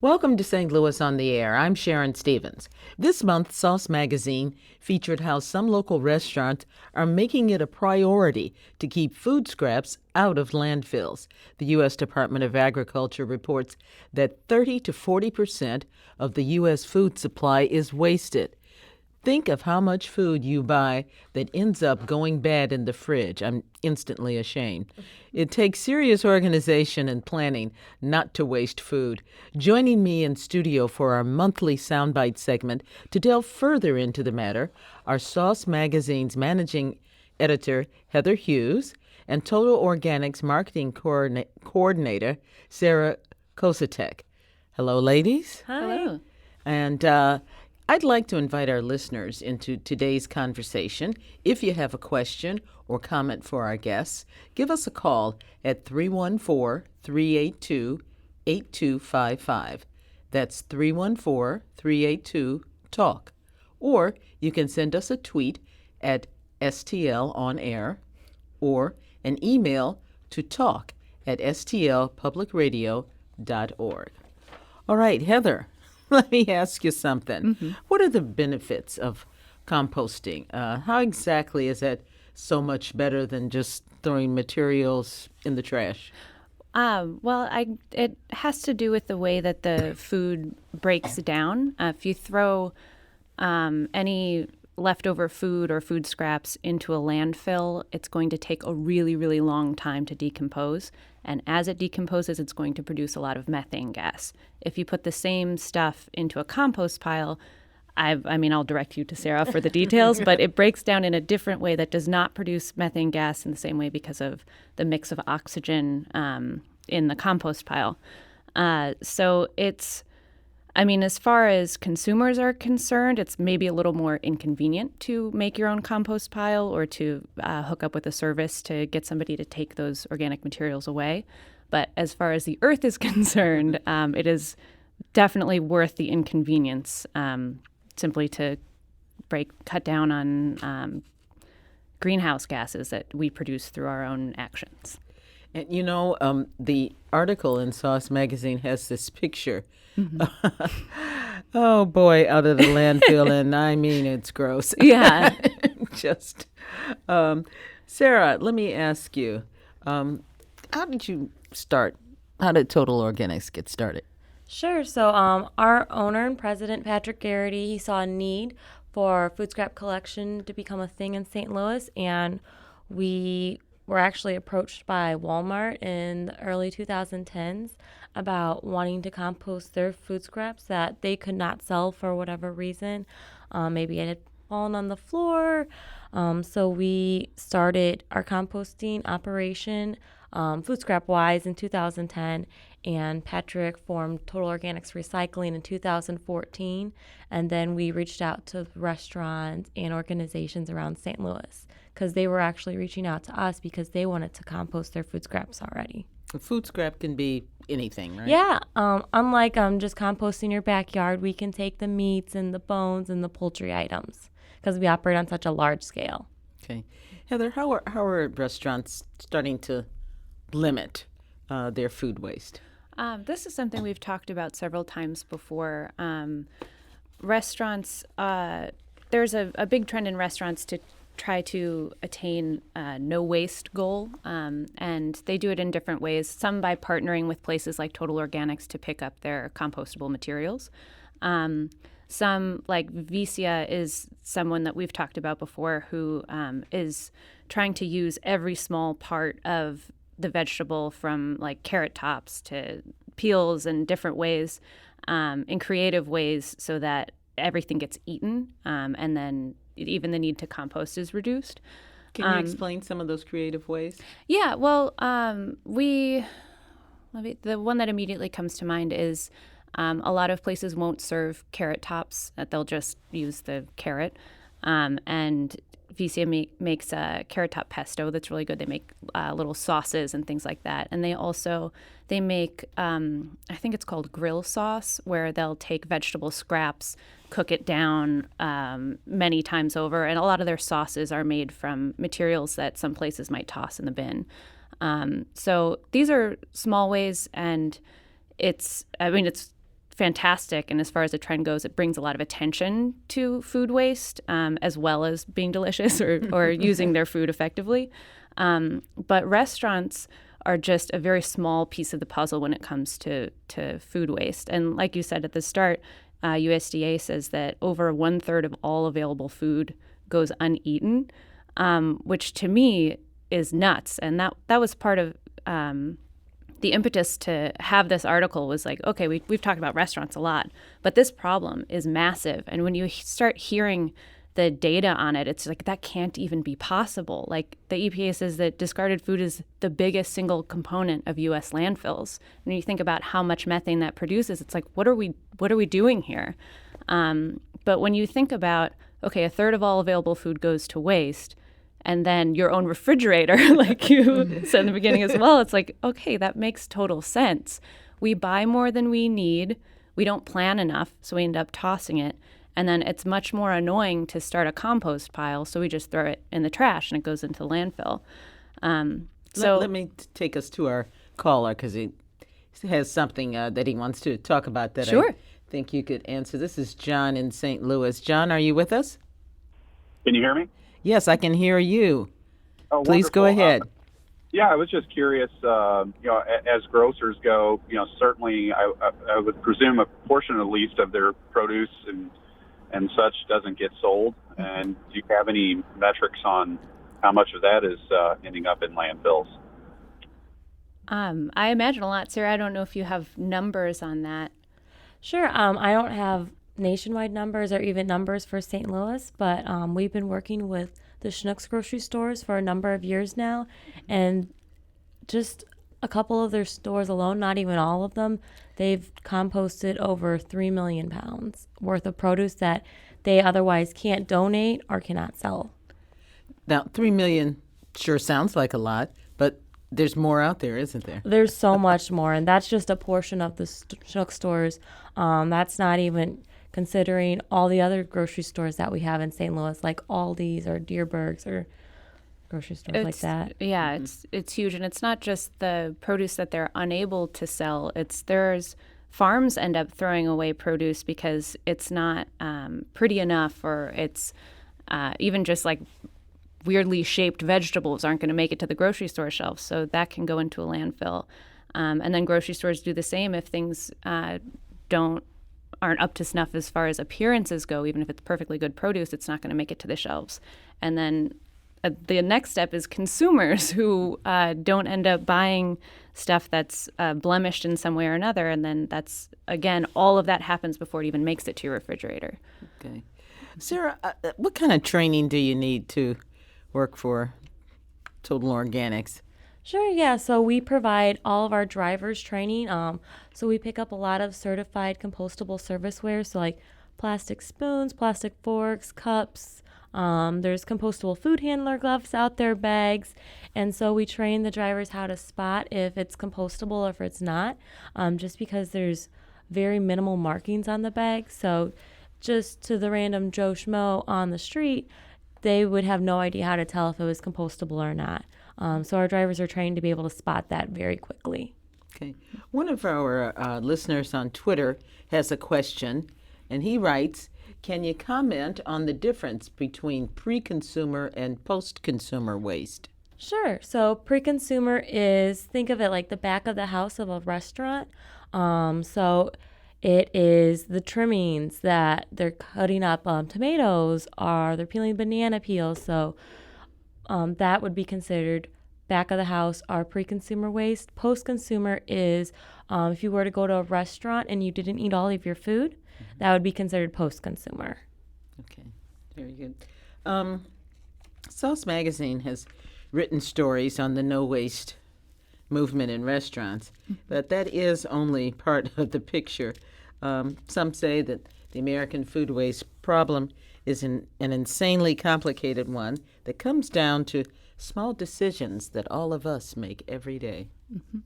Welcome to St. Louis on the Air. I'm Sharon Stevens. This month, Sauce Magazine featured how some local restaurants are making it a priority to keep food scraps out of landfills. The U.S. Department of Agriculture reports that 30 to 40% of the U.S. food supply is wasted. Think of how much food you buy that ends up going bad in the fridge. I'm instantly ashamed. It takes serious organization and planning not to waste food. Joining me in studio for our monthly Soundbite segment to delve further into the matter are Sauce Magazine's managing editor, Heather Hughes, and Total Organics marketing coordinator, Sara Koziatek. Hello, ladies. Hi. Hello. And I'd like to invite our listeners into today's conversation. If you have a question or comment for our guests, give us a call at 314-382-8255. That's 314-382-TALK. Or you can send us a tweet at STL On Air or an email to talk@stlpublicradio.org. All right, Heather. Let me ask you something. What are the benefits of composting? How exactly is that so much better than just throwing materials in the trash? It has to do with the way that the food breaks down. If you throw any leftover food or food scraps into a landfill, it's going to take a really, really long time to decompose. And as it decomposes, it's going to produce a lot of methane gas. If you put the same stuff into a compost pile, I'll direct you to Sara for the details, but it breaks down in a different way that does not produce methane gas in the same way because of the mix of oxygen in the compost pile. As far as consumers are concerned, it's maybe a little more inconvenient to make your own compost pile or to hook up with a service to get somebody to take those organic materials away. But as far as the earth is concerned, it is definitely worth the inconvenience simply to cut down on greenhouse gases that we produce through our own actions. And the article in Sauce Magazine has this picture. Oh boy, out of the landfill, and I mean it's gross. Yeah. Sara, let me ask you, how did you start? How did Total Organics get started? Sure. So our owner and president, Patrick Garrity, he saw a need for food scrap collection to become a thing in St. Louis, and we were actually approached by Walmart in the early 2010s about wanting to compost their food scraps that they could not sell for whatever reason. Maybe it had fallen on the floor. So we started our composting operation food scrap wise in 2010, and Patrick formed Total Organics Recycling in 2014, and then we reached out to restaurants and organizations around St. Louis because they were actually reaching out to us because they wanted to compost their food scraps already. A food scrap can be anything, right? Yeah. Unlike just composting your backyard, we can take the meats and the bones and the poultry items because we operate on such a large scale. Okay. Heather, how are restaurants starting to limit their food waste? This is something we've talked about several times before. Restaurants, there's a big trend in restaurants to try to attain a no waste goal, and they do it in different ways, some by partnering with places like Total Organics to pick up their compostable materials. Some, like Vicia, is someone that we've talked about before who is trying to use every small part of the vegetable, from like carrot tops to peels, and different ways, in creative ways, so that everything gets eaten, and then even the need to compost is reduced. Can you explain some of those creative ways? Yeah, well, the one that immediately comes to mind is a lot of places won't serve carrot tops; that they'll just use the carrot, and Vicia makes a carrot top pesto that's really good. They make little sauces and things like that. And they make, I think it's called grill sauce, where they'll take vegetable scraps, cook it down many times over. And a lot of their sauces are made from materials that some places might toss in the bin. So these are small ways, and it's fantastic. And as far as the trend goes, it brings a lot of attention to food waste, as well as being delicious or using their food effectively. But restaurants are just a very small piece of the puzzle when it comes to food waste. And like you said at the start, USDA says that over 1/3 of all available food goes uneaten, which to me is nuts. And that was part of the impetus to have this article was like, okay, we've talked about restaurants a lot, but this problem is massive. And when you start hearing the data on it, it's like that can't even be possible. Like the EPA says that discarded food is the biggest single component of U.S. landfills. And you think about how much methane that produces, it's like, what are we doing here? But when you think about, okay, 1/3 of all available food goes to waste, and then your own refrigerator, like you said in the beginning as well, it's like, okay, that makes total sense. We buy more than we need. We don't plan enough, so we end up tossing it. And then it's much more annoying to start a compost pile, so we just throw it in the trash and it goes into the landfill. Let me take us to our caller because he has something that he wants to talk about that Sure. I think you could answer. This is John in St. Louis. John, are you with us? Can you hear me? Yes, I can hear you. Oh, Please go wonderful. ahead. Yeah, I was just curious. As grocers go, certainly I would presume a portion, at least, of their produce and such doesn't get sold. And do you have any metrics on how much of that is ending up in landfills? I imagine a lot. Sarah, I don't know if you have numbers on that. Sure. I don't have nationwide numbers or even numbers for St. Louis, but we've been working with the Schnucks grocery stores for a number of years now, and just a couple of their stores alone, not even all of them, they've composted over 3 million pounds worth of produce that they otherwise can't donate or cannot sell. Now, 3 million sure sounds like a lot, but there's more out there, isn't there? There's so much more, and that's just a portion of the Schnucks stores. That's not even considering all the other grocery stores that we have in St. Louis, like Aldi's or Deerberg's or grocery stores like that. Yeah, it's huge, and it's not just the produce that they're unable to sell. There's farms end up throwing away produce because it's not pretty enough, or it's even just like weirdly shaped vegetables aren't going to make it to the grocery store shelf, so that can go into a landfill. And then grocery stores do the same if things aren't up to snuff as far as appearances go. Even if it's perfectly good produce, it's not going to make it to the shelves. And then the next step is consumers who don't end up buying stuff that's blemished in some way or another. And then that's, again, all of that happens before it even makes it to your refrigerator. Okay. Sarah, what kind of training do you need to work for Total Organics? Sure, yeah. So we provide all of our drivers training. So we pick up a lot of certified compostable serviceware, so like plastic spoons, plastic forks, cups. There's compostable food handler gloves out there, bags. And so we train the drivers how to spot if it's compostable or if it's not, just because there's very minimal markings on the bag. So just to the random Joe Schmo on the street, they would have no idea how to tell if it was compostable or not. So our drivers are trained to be able to spot that very quickly. Okay. One of our listeners on Twitter has a question, and he writes, can you comment on the difference between pre-consumer and post-consumer waste? Sure. So pre-consumer is, think of it like the back of the house of a restaurant. So it is the trimmings that they're cutting up tomatoes, or they're peeling banana peels. So that would be considered back of the house or pre-consumer waste. Post-consumer is if you were to go to a restaurant and you didn't eat all of your food, that would be considered post-consumer. Okay, very good. Sauce Magazine has written stories on the no waste movement in restaurants, but that is only part of the picture. Some say that the American food waste problem is an insanely complicated one that comes down to small decisions that all of us make every day. Mm-hmm.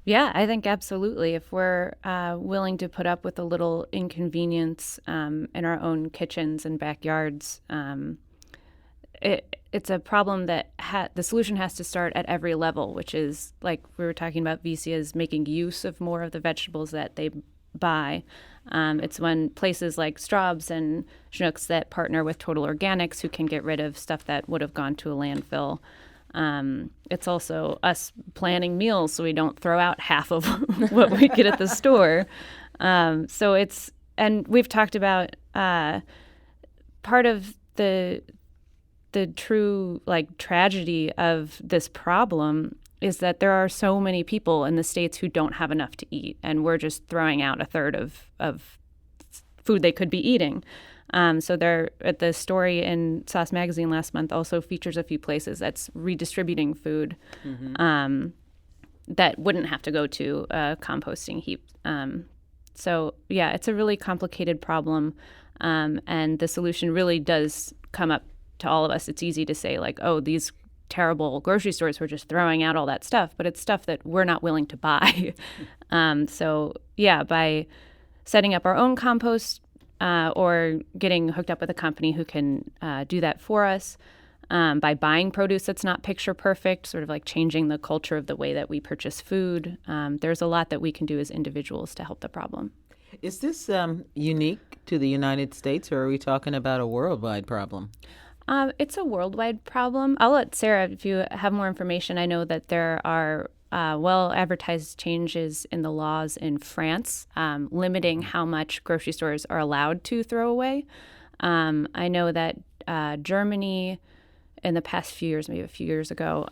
Yeah, I think absolutely. If we're willing to put up with a little inconvenience in our own kitchens and backyards, it's a problem that the solution has to start at every level, which is, like we were talking about, VCA's making use of more of the vegetables that they buy. It's when places like Straub's and Schnucks that partner with Total Organics who can get rid of stuff that would have gone to a landfill. It's also us planning meals so we don't throw out half of what we get at the store. And we've talked about part of the true tragedy of this problem is that there are so many people in the States who don't have enough to eat, and we're just throwing out a third of food they could be eating. So the story in Sauce Magazine last month also features a few places that's redistributing food that wouldn't have to go to a composting heap. So yeah, it's a really complicated problem, and the solution really does come up to all of us. It's easy to say oh, these terrible grocery stores were just throwing out all that stuff, but it's stuff that we're not willing to buy. So yeah, by setting up our own compost or getting hooked up with a company who can do that for us, by buying produce that's not picture perfect, sort of changing the culture of the way that we purchase food. There's a lot that we can do as individuals to help the problem. Is this unique to the United States, or are we talking about a worldwide problem? It's a worldwide problem. I'll let Sarah, if you have more information. I know that there are well-advertised changes in the laws in France limiting how much grocery stores are allowed to throw away. I know that Germany, in the past few years, maybe a few years ago,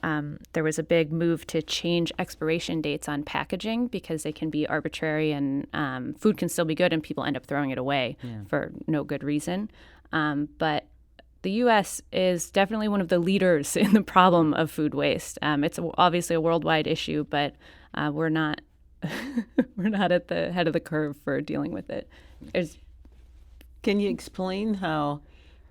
there was a big move to change expiration dates on packaging because they can be arbitrary and food can still be good and people end up throwing it away for no good reason. But the U.S. is definitely one of the leaders in the problem of food waste. It's obviously a worldwide issue, but we're not we're not at the head of the curve for dealing with it. Can you explain how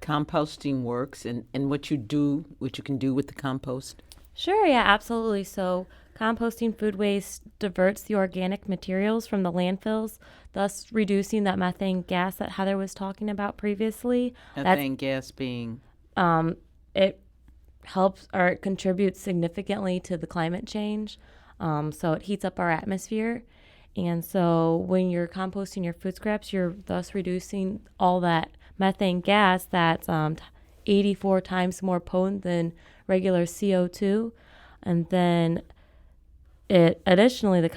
composting works and what you can do with the compost? Sure, yeah, absolutely. So composting food waste diverts the organic materials from the landfills, thus reducing that methane gas that Heather was talking about previously. Methane gas being? It helps or it contributes significantly to the climate change. So it heats up our atmosphere. And so when you're composting your food scraps, you're thus reducing all that methane gas that's 84 times more potent than regular CO2. And then additionally, the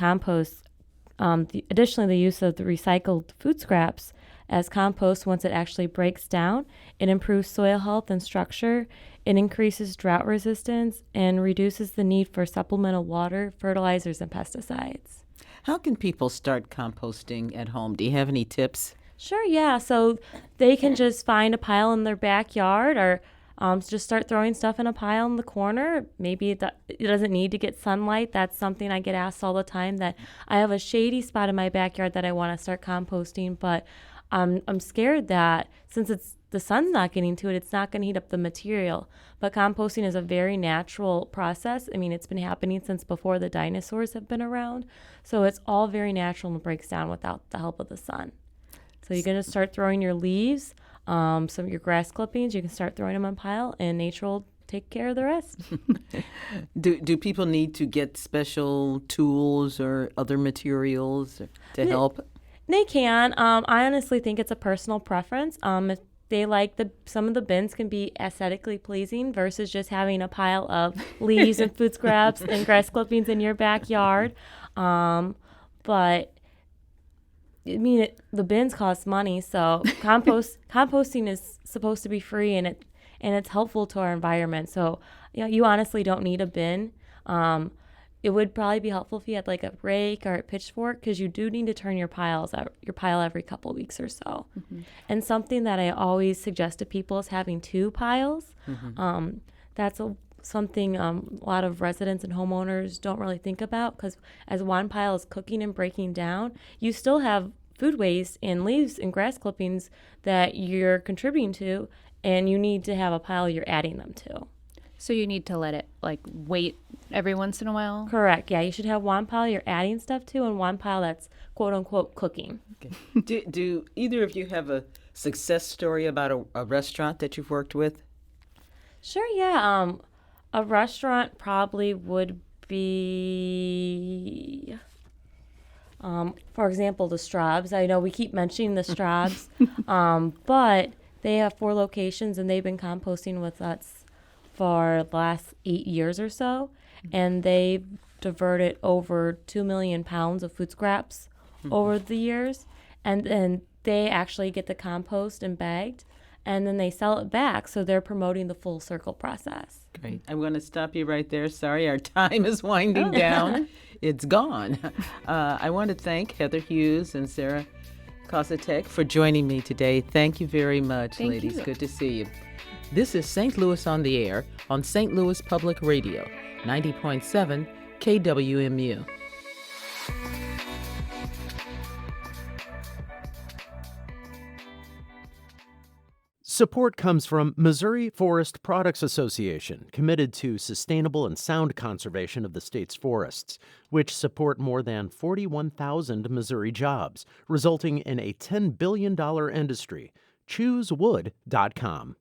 use of the recycled food scraps as compost, once it actually breaks down, it improves soil health and structure, it increases drought resistance, and reduces the need for supplemental water, fertilizers, and pesticides. How can people start composting at home? Do you have any tips? Sure, yeah. So they can just find a pile in their backyard or just start throwing stuff in a pile in the corner. Maybe it doesn't need to get sunlight. That's something I get asked all the time, that I have a shady spot in my backyard that I want to start composting, but I'm scared that since the sun's not getting to it, it's not going to heat up the material. But composting is a very natural process. I mean, it's been happening since before the dinosaurs have been around. So it's all very natural and breaks down without the help of the sun. So you're going to start throwing your leaves, some of your grass clippings, you can start throwing them in a pile, and nature will take care of the rest. Do people need to get special tools or other materials to help? They can. I honestly think it's a personal preference. If they like some of the bins can be aesthetically pleasing versus just having a pile of leaves and food scraps and grass clippings in your backyard. But I mean, the bins cost money, so composting is supposed to be free, and it's helpful to our environment. So you honestly don't need a bin. It would probably be helpful if you had a rake or a pitchfork, because you do need to turn your pile every couple of weeks or so. Mm-hmm. And something that I always suggest to people is having 2 piles. Mm-hmm. That's something a lot of residents and homeowners don't really think about, because as one pile is cooking and breaking down, you still have food waste and leaves and grass clippings that you're contributing to, and you need to have a pile you're adding them to. So you need to let it wait every once in a while? Correct. Yeah, you should have one pile you're adding stuff to and one pile that's quote unquote cooking. Okay. Do either of you have a success story about a restaurant that you've worked with? Sure, yeah. A restaurant probably would be For example, the Straubs. I know we keep mentioning the Straubs, but they have 4 locations and they've been composting with us for the last 8 years or so. And they've diverted over 2 million pounds of food scraps over the years. And then they actually get the compost and bagged, and then they sell it back. So they're promoting the full circle process. Great. I'm going to stop you right there. Sorry, our time is winding down. It's gone. I want to thank Heather Hughes and Sara Koziatek for joining me today. Thank you very much, Thank ladies. you. Good to see you. This is St. Louis on the Air on St. Louis Public Radio, 90.7 KWMU. Support comes from Missouri Forest Products Association, committed to sustainable and sound conservation of the state's forests, which support more than 41,000 Missouri jobs, resulting in a $10 billion industry. ChooseWood.com.